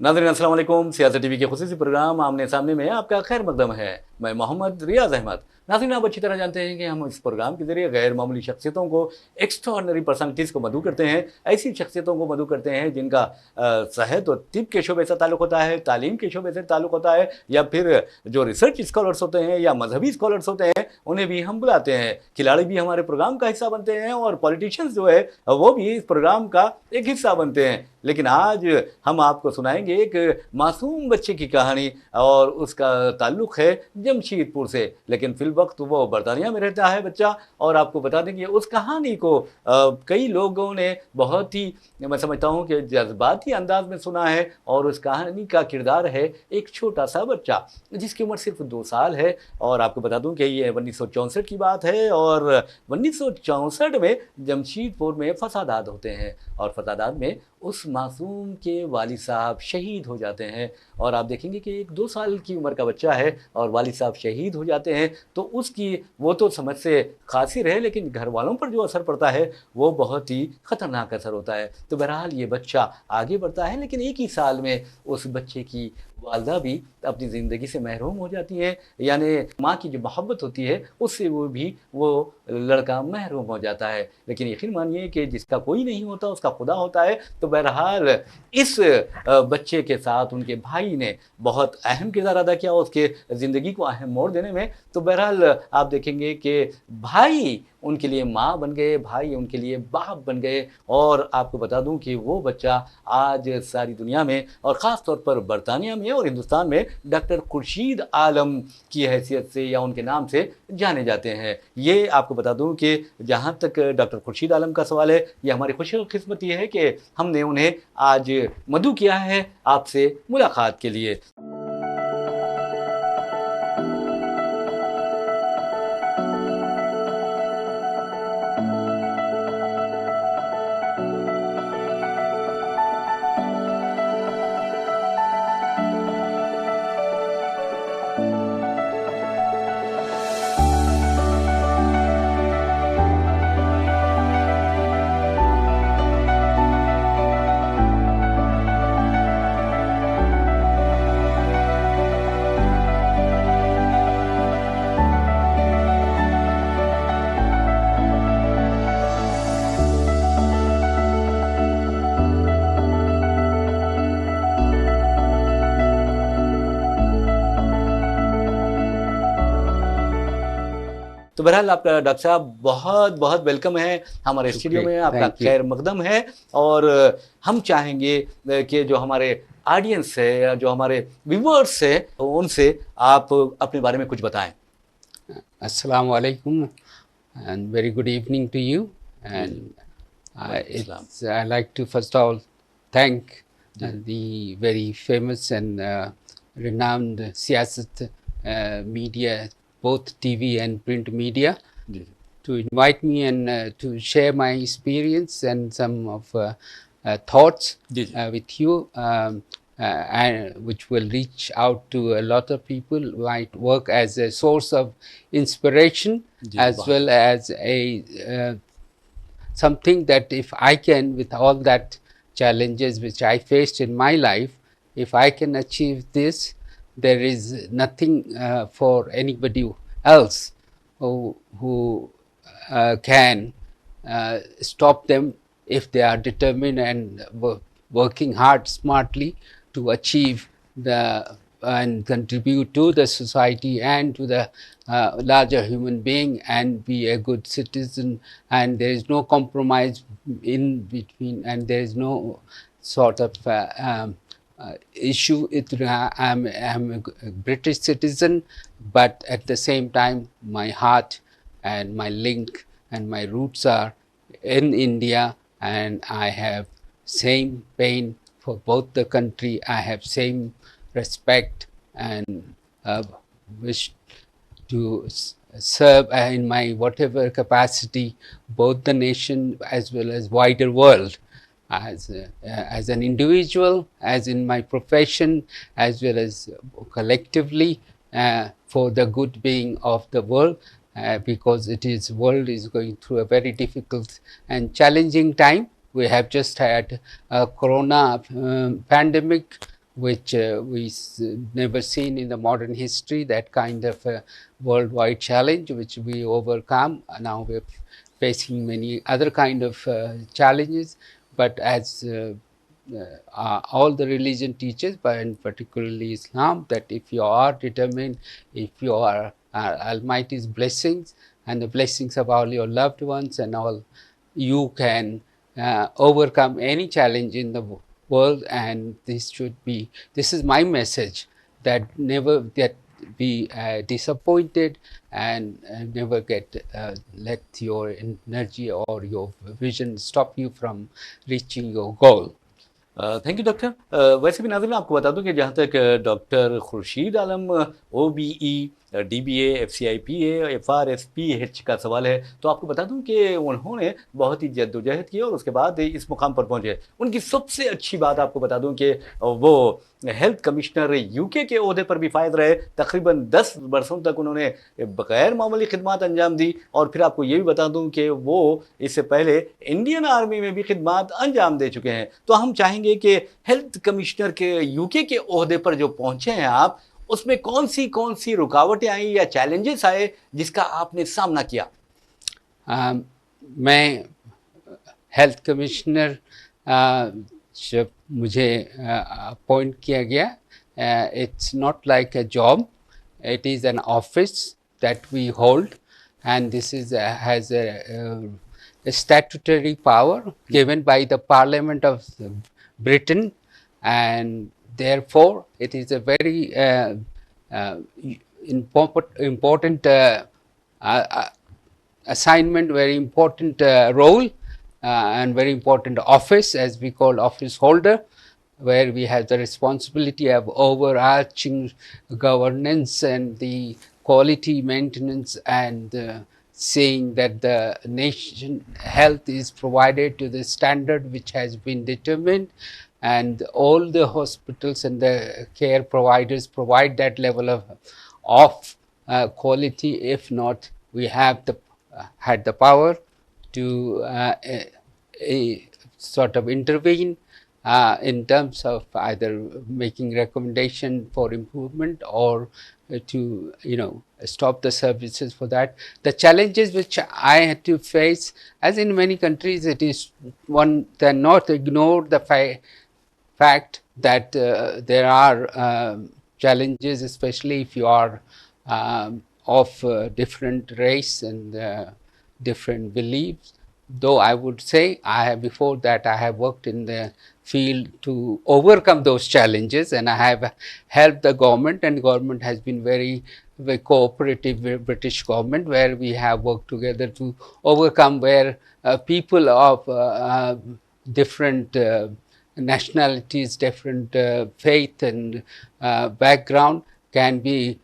नाज़रीन अस्सलाम वालेकुम। सियासत टीवी के खुसूसी प्रोग्राम आमने सामने में आपका खैर मकदम है। मैं मोहम्मद रियाज अहमद। नाज़रीन, आप अच्छी तरह जानते हैं कि हम इस प्रोग्राम के जरिए गैर मामूली शख्सियतों को, एक्स्ट्राऑर्डिनरी पर्सनालिटीज़ को मदऊ करते हैं। ऐसी शख्सियतों को मदऊ करते हैं जिनका सेहत और तिब के शोबे से ताल्लुक़ होता है, तालीम के शोबे से ताल्लुक़ होता है, या फिर जो रिसर्च स्कॉलर्स होते हैं या मजहबी स्कॉलर्स होते हैं, उन्हें भी हम बुलाते हैं। खिलाड़ी भी हमारे प्रोग्राम का हिस्सा बनते हैं और पॉलिटिशियंस जो है वो भी इस प्रोग्राम का एक हिस्सा बनते हैं। लेकिन आज हम आपको सुनाएंगे एक मासूम बच्चे की कहानी और उसका ताल्लुक़ है जमशेदपुर से, लेकिन फिल वक्त वो बरतानिया में रहता है बच्चा। और आपको बता दें कि उस कहानी को कई लोगों ने बहुत ही, मैं समझता हूँ कि जज्बाती अंदाज में सुना है। और उस कहानी का किरदार है एक छोटा सा बच्चा जिसकी उम्र सिर्फ 2 साल है। और आपको बता दूं कि ये 1964 की बात है और 1964 में जमशेदपुर में फसादात होते हैं और फसादात में उस मासूम के वालिद साहब शहीद हो जाते हैं। और आप देखेंगे कि एक 2 साल की उम्र का बच्चा है और वालिद साहब शहीद हो जाते हैं तो उसकी वो तो समझ से खासी रहे, लेकिन घर वालों पर जो असर पड़ता है वो बहुत ही ख़तरनाक असर होता है। तो बहरहाल ये बच्चा आगे बढ़ता है, लेकिन एक ही साल में उस बच्चे की वालदा भी अपनी ज़िंदगी से महरूम हो जाती है, यानी माँ की जो मोहब्बत होती है उससे वो लड़का महरूम हो जाता है। लेकिन यकीन मानिए कि जिसका कोई नहीं होता उसका खुदा होता है। तो बहरहाल इस बच्चे के साथ उनके भाई ने बहुत अहम किरदार अदा किया उसके ज़िंदगी को अहम मोड़ देने में। तो बहरहाल आप देखेंगे कि भाई उनके लिए माँ बन गए, भाई उनके लिए बाप बन गए। और आपको बता दूं कि वो बच्चा आज सारी दुनिया में और ख़ास तौर पर बरतानिया में और हिंदुस्तान में डॉक्टर खुर्शीद आलम की हैसियत से या उनके नाम से जाने जाते हैं। ये आपको बता दूं कि जहाँ तक डॉक्टर खुर्शीद आलम का सवाल है, ये हमारी खुशकिस्मती है कि हमने उन्हें आज मदऊ किया है आपसे मुलाकात के लिए। तो बहरहाल आपका डॉक्टर साहब बहुत बहुत वेलकम है हमारे स्टूडियो में, आपका खैर मकदम है। और हम चाहेंगे कि जो हमारे ऑडियंस है या जो हमारे व्यूअर्स है उनसे आप अपने बारे में कुछ बताएं। अस्सलाम वालेकुम and very good evening to you, and I like to first of all thank the very famous and renowned Siasat media, both TV and print media, to invite me and to share my experience and some of thoughts with you, and which will reach out to a lot of people, might work as a source of inspiration as well as a something that if I can, with all that challenges which I faced in my life, if I can achieve this, there is nothing for anybody else who can stop them if they are determined and working hard, smartly, to achieve and contribute to the society and to the larger human being and be a good citizen. And there is no compromise in between, and there is no sort of issue. I'm a British citizen, but at the same time my heart and my link and my roots are in India, and I have same pain for both the country. I have same respect and wish to serve in my whatever capacity both the nation as well as wider world, as an individual, as in my profession, as well as collectively for the good being of the world, because world is going through a very difficult and challenging time. We have just had a corona pandemic, which never seen in the modern history, that kind of worldwide challenge which we overcome. Now we're facing many other kind of challenges, but as all the religion teaches, but and particularly Islam, that if you are determined, if you are Almighty's blessings and the blessings of all your loved ones and all, you can overcome any challenge in the world. And this is my message, that never get be disappointed, and never get let your energy or your vision stop you from reaching your goal. Thank you doctor. वैसे भी नाज़रीन आपको बता दूं कि जहाँ तक doctor Khurshid Alam OBE, DBA, FCIPA, FRSPH का सवाल है, तो आपको बता दूं कि उन्होंने बहुत ही जद्दोजहद की और उसके बाद इस मुकाम पर पहुंचे। उनकी सबसे अच्छी बात आपको बता दूं कि वो हेल्थ कमिश्नर यूके के ओहदे पर भी फायद रहे। तकरीबन 10 वर्षों तक उन्होंने गैर मामूली खिदमात अंजाम दी। और फिर आपको ये भी बता दूं कि वो इससे पहले इंडियन आर्मी में भी खिदमात अंजाम दे चुके हैं। तो हम चाहेंगे कि हेल्थ कमिश्नर के यूके के ओहदे पर जो पहुंचे हैं आप, उसमें कौन सी रुकावटें आई या चैलेंजेस आए जिसका आपने सामना किया? मैं हेल्थ कमिश्नर जब मुझे अपॉइंट किया गया, it's not like a job, it is an office that we hold, and this is has a statutory power given by the Parliament of Britain, and therefore it is a very important assignment, very important role, and very important office, as we call office holder, where we have the responsibility of overarching governance and the quality maintenance, and saying that the nation health is provided to the standard which has been determined, and all the hospitals and the care providers provide that level of quality. If not, we have had the power to sort of intervene in terms of either making recommendation for improvement or to stop the services for that. The challenges which I had to face, as in many countries, it is one cannot ignore the fact that there are challenges, especially if you are of different race and different beliefs. Though I would say before that I have worked in the field to overcome those challenges, and I have helped the government, and government has been very cooperative with British government, where we have worked together to overcome, where people of different nationalities, different faith and background can be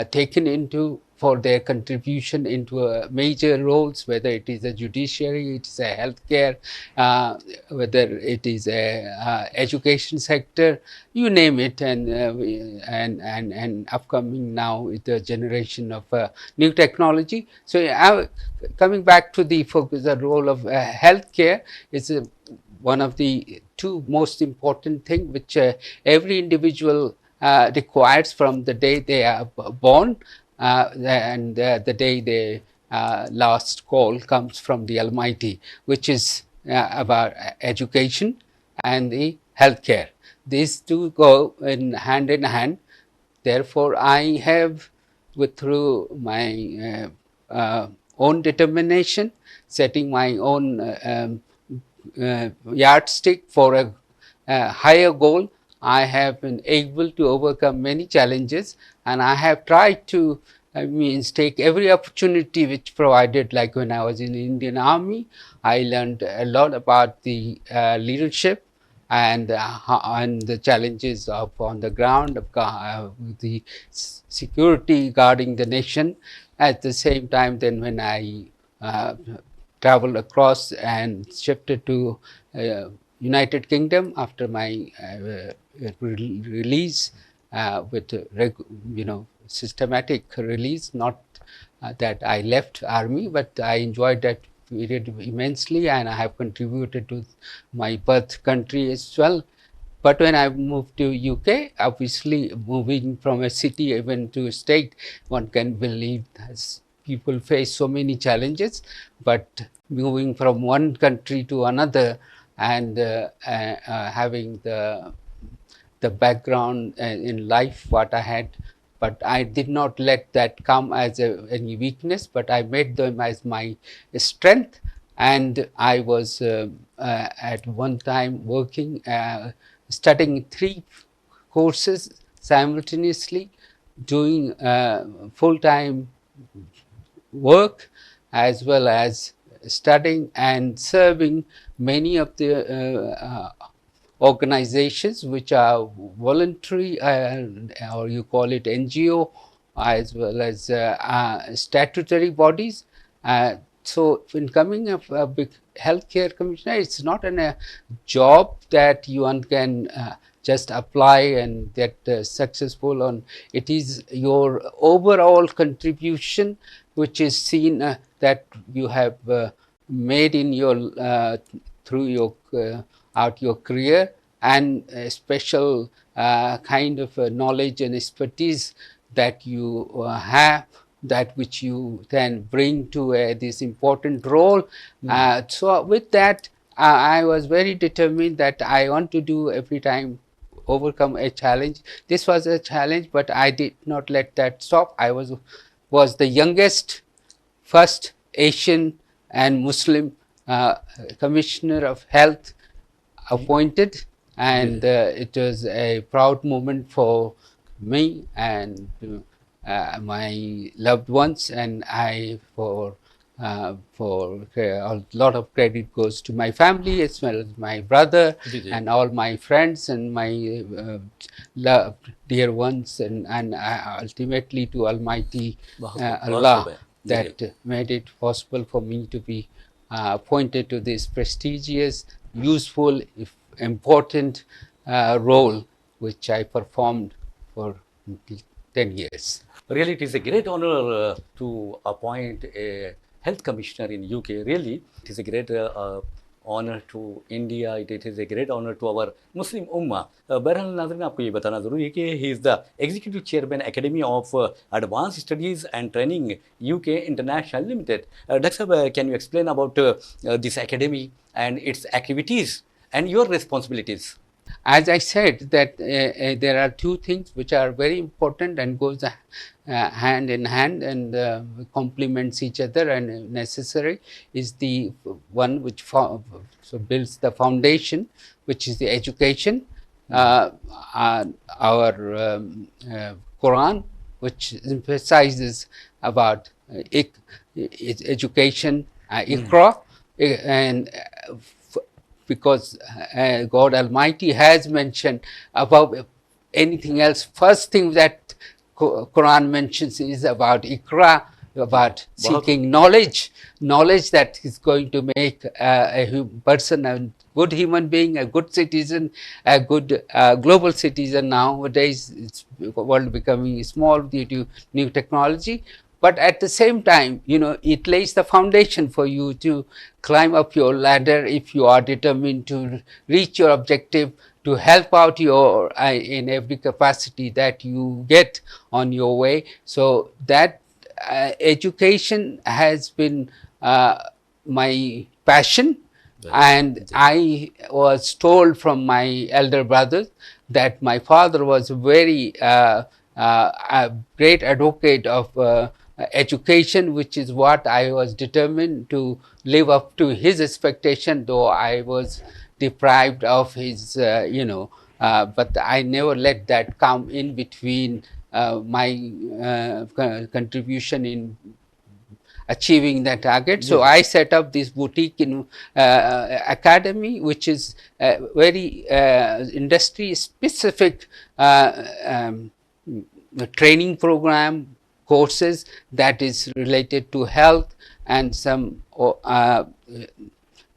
taken into for their contribution into major roles, whether it is a judiciary, it is a healthcare, whether it is a education sector, you name it, and upcoming now with the generation of new technology. So coming back to the focus, the role of healthcare is one of the two most important things which every individual requires from the day they are born, and the day the last call comes from the Almighty, which is about education and the healthcare. These two go in hand. Therefore, I have, through my own determination, setting my own yardstick for a higher goal, I have been able to overcome many challenges, and I have tried to take every opportunity which provided. Like when I was in the Indian Army, I learned a lot about the leadership and the challenges of on the ground, the security guarding the nation. At the same time, then when I traveled across and shifted to United Kingdom after my release, with systematic release, not that I left army, but I enjoyed that period immensely, and I have contributed to my birth country as well. But when I moved to UK, obviously moving from a city even to a state, one can believe that people face so many challenges. But moving from one country to another and having the background in life what I had, but I did not let that come as any weakness, but I made them as my strength. And I was at one time working, studying 3 courses simultaneously, doing full-time work as well as studying and serving many of the organizations which are voluntary, or you call it NGO, as well as statutory bodies. So in coming a big healthcare commissioner, it's not a job that one can just apply and get successful on. It is your overall contribution which is seen that you have made in your through your out your career, and a special kind of knowledge and expertise that you have, that which you then bring to this important role. So with that, I was very determined that I want to do every time overcome a challenge. This was a challenge, but I did not let that stop. I was the youngest, first Asian and Muslim commissioner of health appointed, and it was a proud moment for me and my loved ones, and I for a lot of credit goes to my family as well as my brother and all my friends and my dear ones, and ultimately to Almighty Allah that made it possible for me to be appointed to this prestigious, useful, important role which I performed for 10 years. Really, it is a great honor to appoint a health commissioner in UK. Really, it is a great honor to India. It is a great honor to our Muslim Ummah. बहरहाल नाज़रीन, आपको ये बताना ज़रूरी है कि he is the executive chairman Academy of Advanced Studies and Training UK International Limited. Dr. Sahab, can you explain about this academy and its activities and your responsibilities? As I said, that there are 2 things which are very important and goes hand in hand and complements each other and necessary. Is the one which builds the foundation, which is the education. Our Quran, which emphasizes about education, Iqra, and because God Almighty has mentioned above anything else, first thing that Quran mentions is about Iqra, about seeking knowledge that is going to make a person a good human being, a good citizen, a good global citizen. Nowadays, it's world becoming small due to new technology. But at the same time, it lays the foundation for you to climb up your ladder if you are determined to reach your objective, to help out your in every capacity that you get on your way. So that education has been my passion. And I was told from my elder brothers that my father was very a great advocate of education, which is what I was determined to live up to his expectation, though I was deprived of his, but I never let that come in between my contribution in achieving that target. So I set up this boutique in academy, which is very industry specific training program, courses that is related to health and some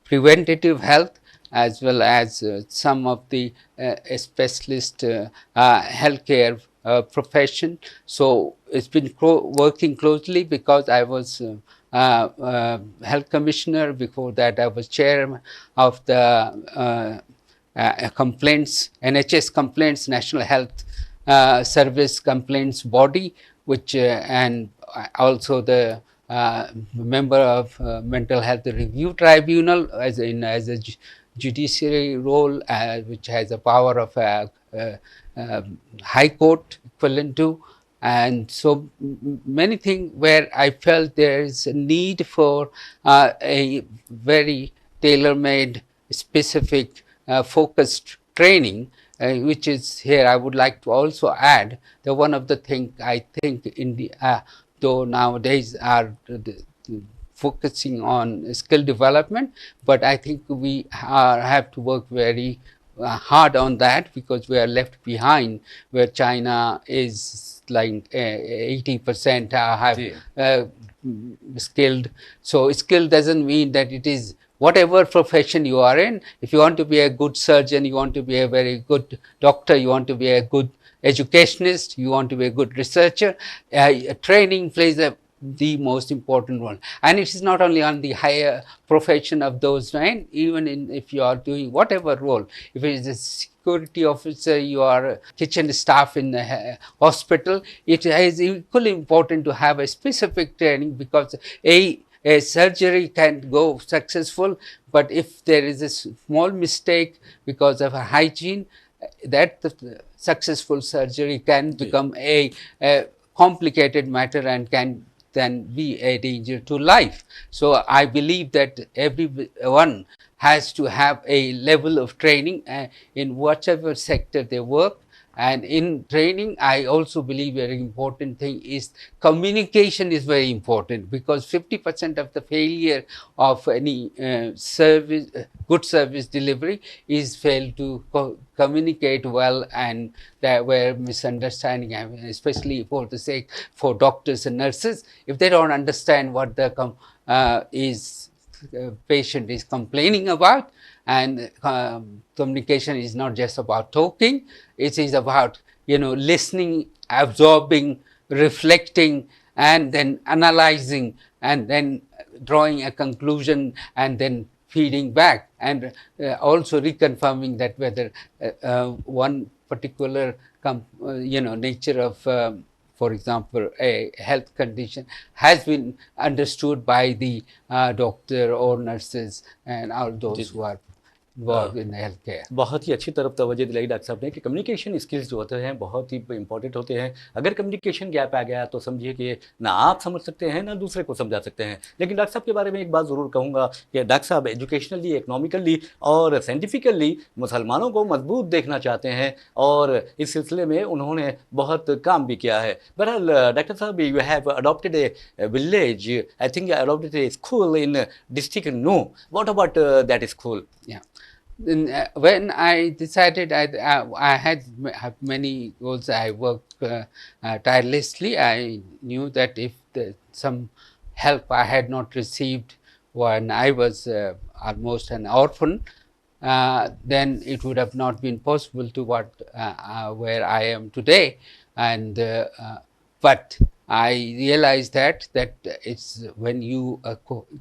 preventative health, as well as some of the specialist healthcare profession. So it's been working closely because I was health commissioner. Before that, I was chair of the complaints, NHS complaints, National Health Service complaints body, which and also the member of Mental Health Review Tribunal as a judiciary role, which has a power of High Court equivalent to. And so many things where I felt there is a need for a very tailor-made, specific, focused training, which is here. I would like to also add that one of the things I think in the though nowadays are focusing on skill development, but I think we have to work very hard on that, because we are left behind, where China is like 80% have skilled. So skill doesn't mean that it is whatever profession you are in. If you want to be a good surgeon, you want to be a very good doctor, you want to be a good educationist, you want to be a good researcher, training plays the most important role. And it is not only on the higher profession of those, right? Even if you are doing whatever role, if it is a security officer, you are a kitchen staff in the hospital, it is equally important to have a specific training, because a surgery can go successful, but if there is a small mistake because of a hygiene, that the successful surgery can become a complicated matter and can then be a danger to life. So I believe that everyone has to have a level of training in whatever sector they work. And in training, I also believe very important thing is communication is very important, because 50% of the failure of any service, good service delivery, is fail to communicate well, and that where misunderstanding happen, especially for the sake for doctors and nurses. If they don't understand what the patient is complaining about, and communication is not just about talking, it is about listening, absorbing, reflecting, and then analyzing, and then drawing a conclusion, and then feeding back, and also reconfirming that whether one particular nature of for example, a health condition has been understood by the doctor or nurses and all those who are involved in healthcare. बहुत ही अच्छी तरफ तवज्जो दिलाई doctor साहब ने कि communication skills जो होते हैं बहुत ही इंपॉर्टेंट होते हैं। अगर कम्युनिकेशन गैप आ गया तो समझिए कि ना आप समझ सकते हैं ना दूसरे को समझा सकते हैं। लेकिन डॉक्टर साहब के बारे में एक बात ज़रूर कहूँगा कि डॉक्टर साहब एजुकेशनली, इकोनॉमिकली और साइंटिफिकली मुसलमानों को मजबूत देखना चाहते हैं, और इस सिलसिले में उन्होंने बहुत काम भी किया है। बहरहाल डॉक्टर साहब, you have adopted a village, I think you adopted a school in district no, what about that school? Then, when I decided, I had many goals. I worked tirelessly. I knew that if some help I had not received when I was almost an orphan, then it would have not been possible to where I am today. And but I realized that it's when you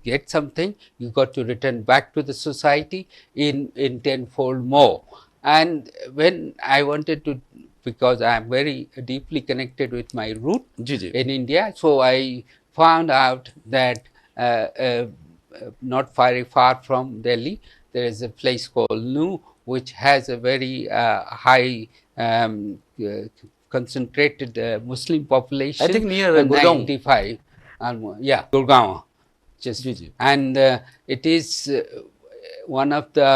get something, you got to return back to the society in tenfold more. And when I wanted to, because I am very deeply connected with my root in India, so I found out that not very far from Delhi, there is a place called Nu, which has a very high concentrated Muslim population. I think near Gurgaon. 95, yeah, Gurgaon. And it is one of the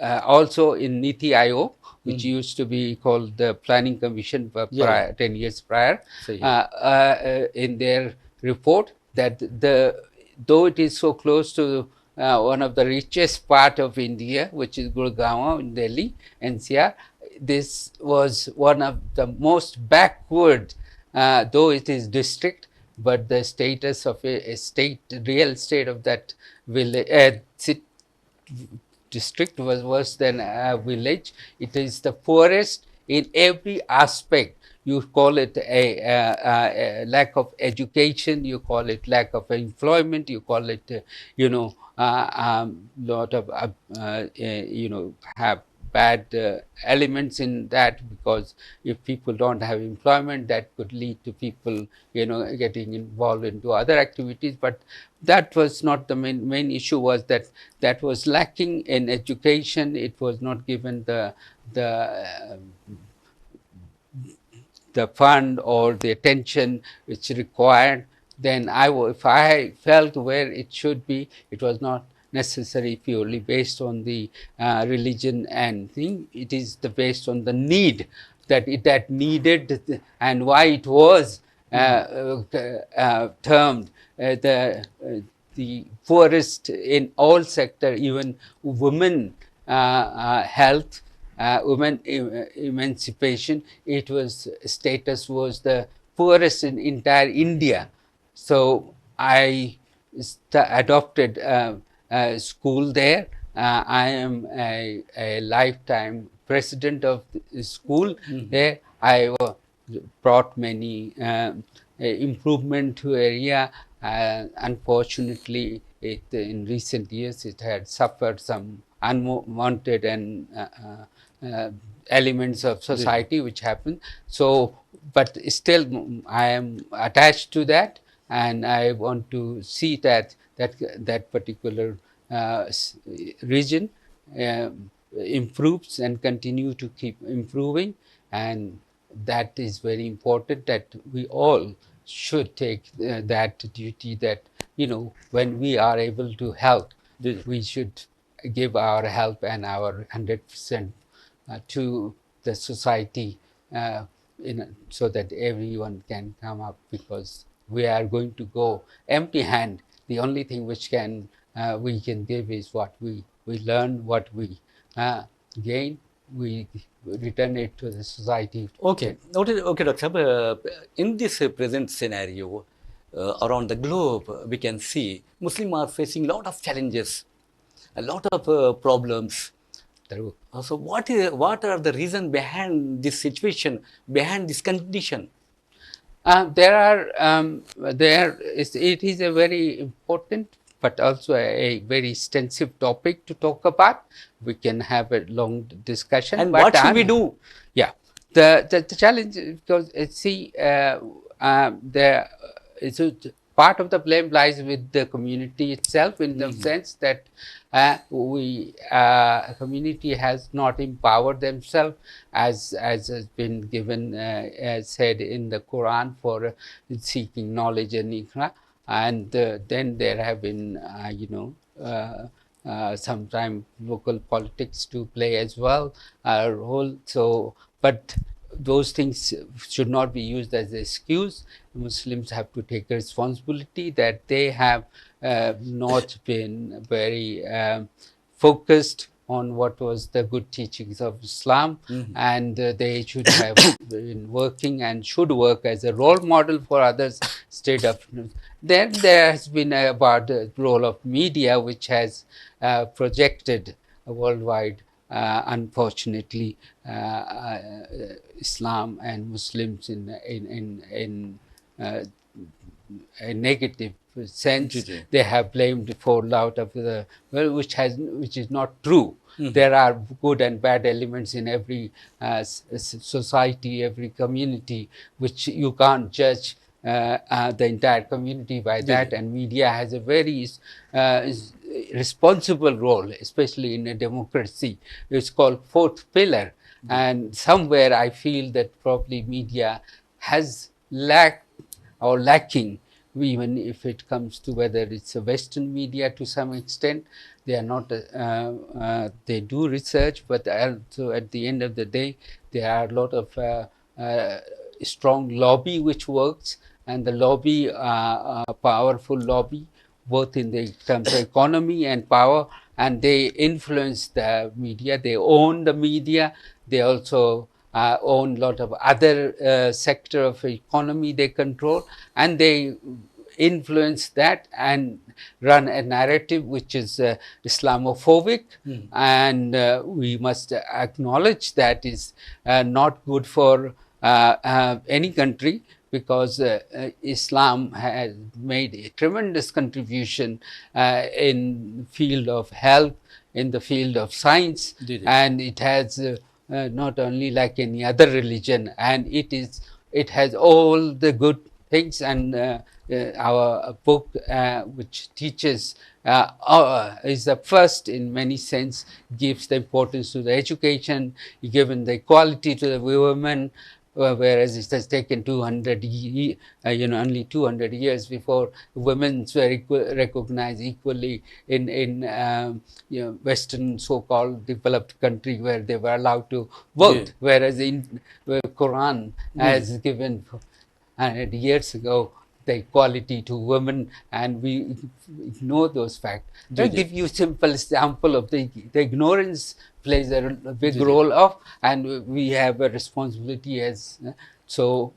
also in Niti Aayog, which used to be called the Planning Commission 10 years prior, in their report that though it is so close to one of the richest part of India, which is Gurgaon in Delhi, NCR, this was one of the most backward, though it is district, but the status of a state, real state of that village, district was worse than a village. It is the poorest in every aspect. You call it a lack of education, you call it lack of employment, you call it, lot of, have bad elements in that, because if people don't have employment, that could lead to people, getting involved into other activities. But that was not the main issue. Was that was lacking in education. It was not given the fund or the attention which required. Then if I felt where it should be, it was not necessary purely based on the religion and thing. It is based on the need that needed, and why it was termed the poorest in all sector. Even women health, women emancipation, it was status was the poorest in entire India. So I adopted school there. I am a lifetime president of the school there. I brought many improvement to area. Unfortunately, in recent years, it had suffered some unwanted and elements of society which happen. So, but still, I am attached to that, and I want to see that particular region improves and continue to keep improving, and that is very important, that we all should take that duty, that when we are able to help, we should give our help and our 100% to the society, so that everyone can come up, because we are going to go empty hand. The only thing which we can give is what we learn, what we gain, we return it to the society. Okay, Dr. Sahab, in this present scenario, around the globe, we can see Muslims are facing a lot of challenges, a lot of problems. So what are the reasons behind this situation, behind this condition? It is a very important, but also a very extensive topic to talk about. We can have a long discussion. And what should we do? Yeah, the challenge, because there is part of the blame lies with the community itself, in the sense that community has not empowered themselves, as has been given, as said in the Quran, for seeking knowledge and ikhra. And then there have been, sometimes local politics to play as well a role. So, but those things should not be used as an excuse. Muslims have to take responsibility that they have not been very focused on what was the good teachings of Islam, and they should have been working and should work as a role model for others instead of. Then there has been about the role of media, which has projected worldwide, unfortunately, Islam and Muslims in a negative sense. They have blamed the fallout of the which is not true. There are good and bad elements in every society, every community, which you can't judge the entire community by that. And media has a very responsible role, especially in a democracy. It's called fourth pillar. And somewhere I feel that probably media has lacking, even if it comes to whether it's a Western media to some extent. They are not, they do research, but also at the end of the day, there are a lot of strong lobby which works, and the lobby, powerful lobby, both in the terms of economy and power, and they influence the media. They own the media. They also own a lot of other sector of economy they control, and they influence that, and run a narrative which is Islamophobic, and we must acknowledge that is not good for any country, because Islam has made a tremendous contribution in field of health, in the field of science, and it has not only like any other religion, and it has all the good things, and our book which teaches is the first in many sense, gives the importance to the education, given the equality to the women, whereas it has taken 200 only 200 years before women were recognized equally in Western so-called developed country, where they were allowed to vote, whereas in Quran has given 100 years ago the equality to women, and we ignore those facts. I'll give you a simple example of the ignorance plays a big role of, and we have a responsibility as, so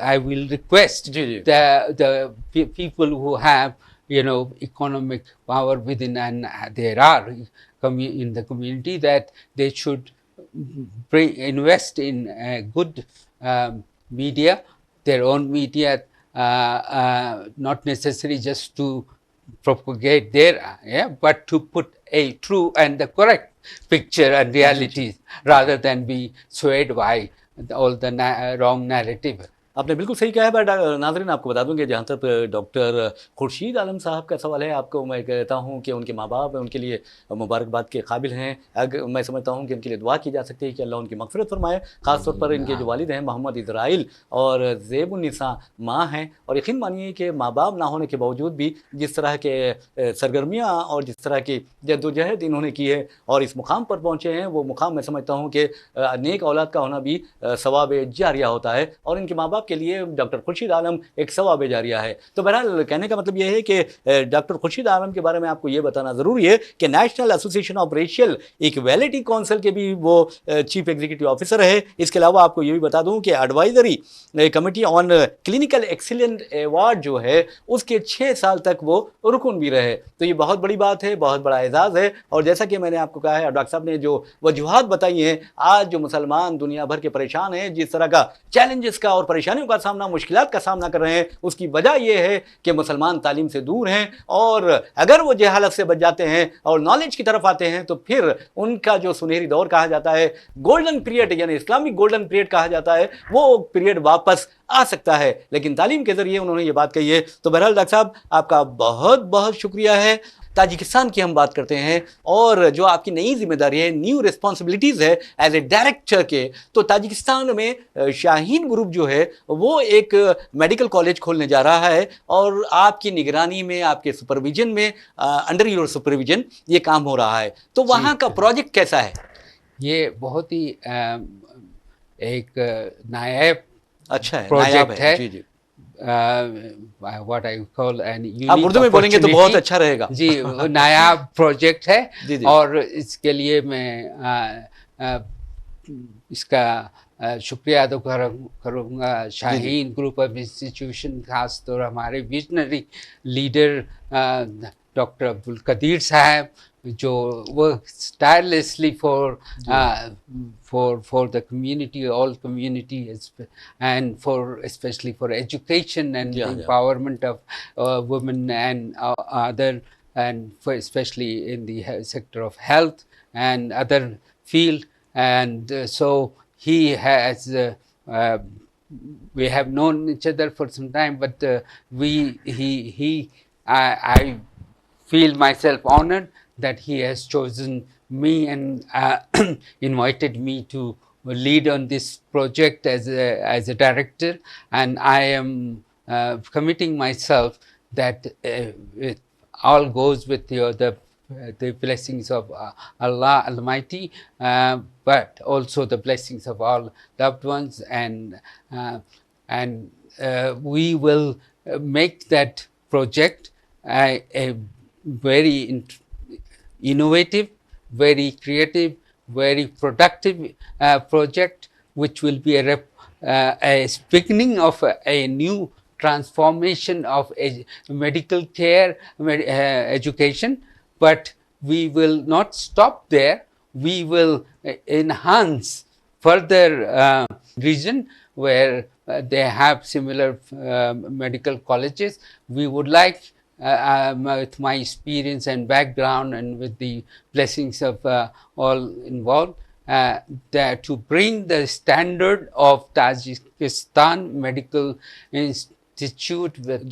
I will request the people who have economic power within, and there are in the community, that they should invest in good media, their own media, not necessarily just to propagate their, but to put a true and the correct picture and reality, rather than be swayed by all the wrong narrative. आपने बिल्कुल सही कहा है। But नाज़रीन, आपको बता दूं कि जहाँ तक डॉक्टर खुर्शीद आलम साहब का सवाल है, आपको मैं कहता हूँ कि उनके माँ बाप उनके लिए मुबारकबाद के काबिल हैं। अगर मैं समझता हूँ कि उनके लिए दुआ की जा सकती है कि अल्लाह उनकी मग़फ़िरत फरमाए। ख़ासतौर पर इनके जो वालिद हैं मोहम्मद इज़राइल और ज़ेबुन्निसा माँ हैं, और यकीन मानिए कि माँ बाप ना होने के बावजूद भी जिस तरह के सरगर्मियाँ और जिस तरह की जद्दोजहद इन्होंने की है और इस मुकाम पर पहुँचे हैं, वो मुकाम मैं समझता हूँ कि नेक औलाद का होना भी सवाब जारिया होता है, और इनके माँ बाप के लिए डॉक्टर खुर्शीद आलम एक सवाब जारिया है। तो बहरहाल कहने का मतलब यह है कि डॉक्टर खुर्शीद आलम के बारे में आपको ये बताना ज़रूरी है कि national association of racial equality council के भी वो चीफ एग्जीक्यूटिव ऑफिसर है। इसके अलावा आपको ये भी बता दूं कि advisory committee on clinical excellent award जो है उसके 6 साल तक वो रुकन भी रहे। तो ये बहुत बड़ी बात है, बहुत बड़ा एजाज़ है। और जैसा कि मैंने आपको कहा है, डॉक्टर साहब ने जो वजूहात बताई हैं, आज जो मुसलमान दुनिया भर के परेशान हैं, जिस तरह का चैलेंजेस का और परेशानियों का सामना, मुश्किलात का सामना कर रहे हैं, उसकी वजह यह है कि मुसलमान तालीम से दूर हैं, और अगर वो जहालत से बच जाते हैं और नॉलेज की तरफ आते हैं तो फिर उनका जो सुनहरी दौर कहा जाता है, गोल्डन पीरियड यानी इस्लामिक गोल्डन पीरियड कहा जाता है, वो पीरियड वापस आ सकता है। लेकिन तालीम के जरिए उन्होंने ये बात कही है। तो बहरहाल डॉक्टर साहब, आपका बहुत बहुत शुक्रिया है। ताजिकिस्तान की हम बात करते हैं, और जो आपकी नई जिम्मेदारी है, न्यू रिस्पॉन्सिबिलिटीज़ है एज ए डायरेक्टर के, तो ताजिकिस्तान में शाहीन ग्रुप जो है वो एक मेडिकल कॉलेज खोलने जा रहा है, और आपकी निगरानी में, आपके सुपरविजन में, अंडर योर सुपरविजन ये काम हो रहा है। तो वहाँ का प्रोजेक्ट कैसा है? ये बहुत ही एक नायाब अच्छा है, प्रोजेक्ट है। जी जी। what I call an unique आप उर्दू में बोलेंगे तो बहुत अच्छा रहेगा। जी, नया प्रोजेक्ट है। जी जी। और इसके लिए मैं इसका शुक्रिया अदा करूँगा शाहीन ग्रुप ऑफ इंस्टीट्यूशन, खास तौर हमारे visionary leader doctor Abdul Qadeer साहब, जो work tirelessly for the community, all community, and for especially for education and empowerment of women and other, and for especially in the sector of health and other field. And so he has we have known each other for some time, but I feel myself honored that he has chosen me and invited me to lead on this project as a director, and I am committing myself that it all goes with the blessings of Allah Almighty, but also the blessings of all loved ones, and we will make that project a very innovative, very creative, very productive project, which will be a beginning of a new transformation of medical care, education, but we will not stop there. We will enhance further region where they have similar medical colleges. We would like, with my experience and background and with the blessings of all involved, to bring the standard of Tajikistan Medical Institute with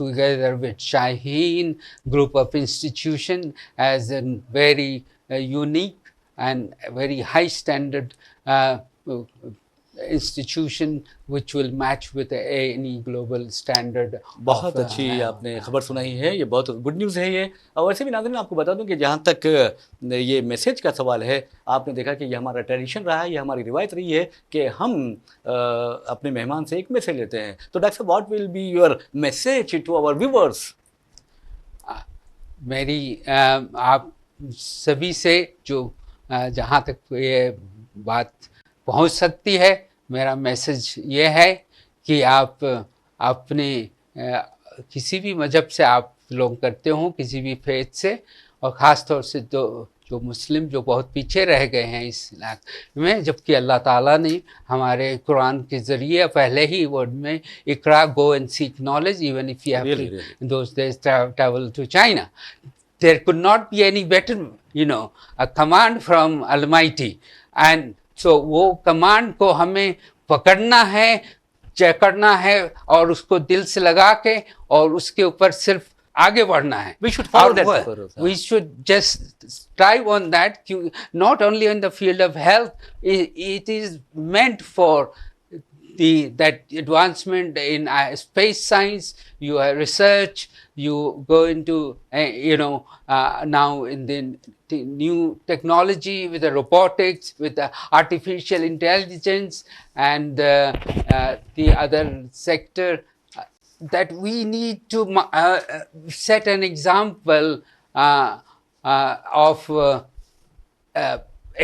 together with Shaheen group of institution as a very unique and very high standard institution which will match with any global standard. बहुत अच्छी आपने खबर सुनाई है, ये बहुत good news है ये। और वैसे भी नाज़रीन आपको बता दूं कि जहाँ तक ये मैसेज का सवाल है, आपने देखा कि ये हमारा ट्रेडिशन रहा है, ये हमारी रिवायत रही है कि हम अपने मेहमान से एक मैसेज लेते हैं। तो डॉक्टर साहब, what will be your message to our viewers? मेरी आप सभी से जो जहाँ तक ये बात पहुँच सकती है, मेरा मैसेज ये है कि आप अपने किसी भी मज़हब से आप बिलोंग करते हो, किसी भी फेथ से, और ख़ास तौर से जो मुस्लिम जो बहुत पीछे रह गए हैं इस इलाके में, जबकि अल्लाह ताला ने हमारे कुरान के ज़रिए पहले ही वर्ड में इकरा, go and seek knowledge even if you have those days travel to China. There could not be any better, a command from Almighty. And so वो कमांड को हमें पकड़ना है, चेक करना है और उसको दिल से लगा के और उसके ऊपर सिर्फ आगे बढ़ना है. We should follow that. We should just strive on that. Not only in the field of health, it is meant for that advancement in space science, your research, you go into, now in the new technology with the robotics, with the artificial intelligence and the other sector, that we need to set an example of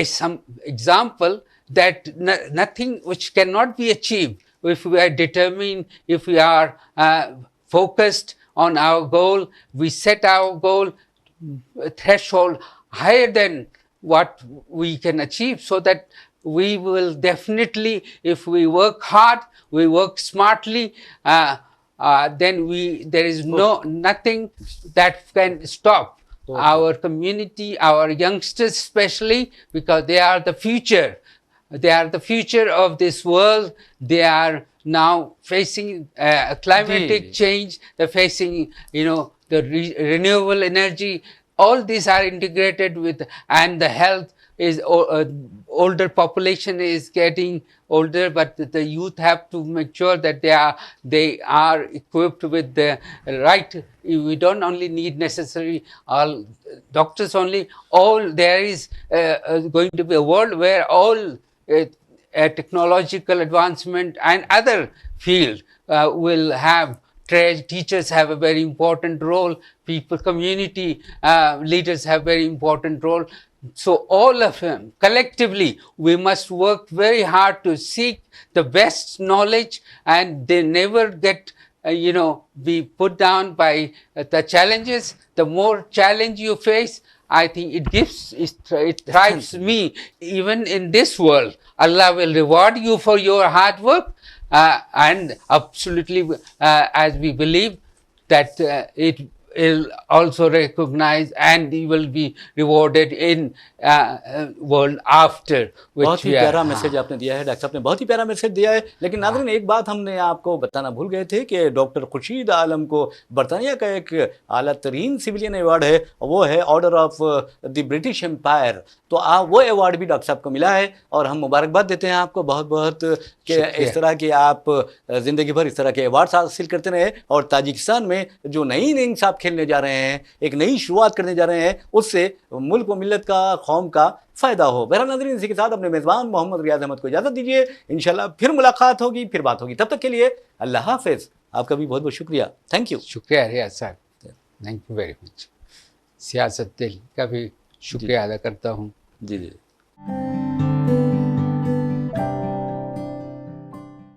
some example that nothing which cannot be achieved if we are determined, if we are focused on our goal, we set our goal threshold higher than what we can achieve, so that we will definitely, if we work hard, we work smartly, then there is nothing that can stop our community, our youngsters especially, because they are the future. They are the future of this world. They are now facing climatic change. They're facing, the renewable energy. All these are integrated with, and the health is, older population is getting older, but the youth have to make sure that they are equipped with the right. We don't only need necessary all doctors only. There is going to be a world where all technological advancement and other field will have. Teachers have a very important role. People, community leaders have very important role. So all of them collectively, we must work very hard to seek the best knowledge, and they never get be put down by the challenges. The more challenge you face, I think it thrives me. Even in this world, Allah will reward you for your hard work, and absolutely, as we believe that it will also recognize and he will be rewarded in world after. बहुत ही प्यारा message आपने दिया है doctor साहब ने, बहुत ही प्यारा message दिया है। लेकिन नाज़रीन, एक बात हमने आपको बताना भूल गए थे कि डॉक्टर खुर्शीद आलम को बरतानिया का एक आला तरीन सिविलियन अवार्ड है, वो है order of the British Empire. तो वो अवार्ड भी डॉक्टर साहब को मिला है और हम मुबारकबाद देते हैं आपको बहुत बहुत कि इस तरह के आप ज़िंदगी भर इस तरह के अवार्ड हासिल करते रहे और ताजिकिस्तान में जो नई इनिंग्स आप खेलने जा रहे हैं, एक नई शुरुआत करने जा रहे हैं, उससे मुल्क व मिल्लत का, कौम का फ़ायदा हो। बहरहाल नाज़रीन, इसी के साथ अपने मेज़बान मोहम्मद रियाज अहमद को इजाज़त दीजिए। इंशाल्लाह फिर मुलाकात होगी, फिर बात होगी। तब तक के लिए अल्लाह हाफ़िज़। आपका भी बहुत बहुत शुक्रिया। Thank you. शुक्रिया रियाज साहब, थैंक यू वेरी मच। सियासत दिल का भी शुक्रिया अदा करता हूँ। जी जी।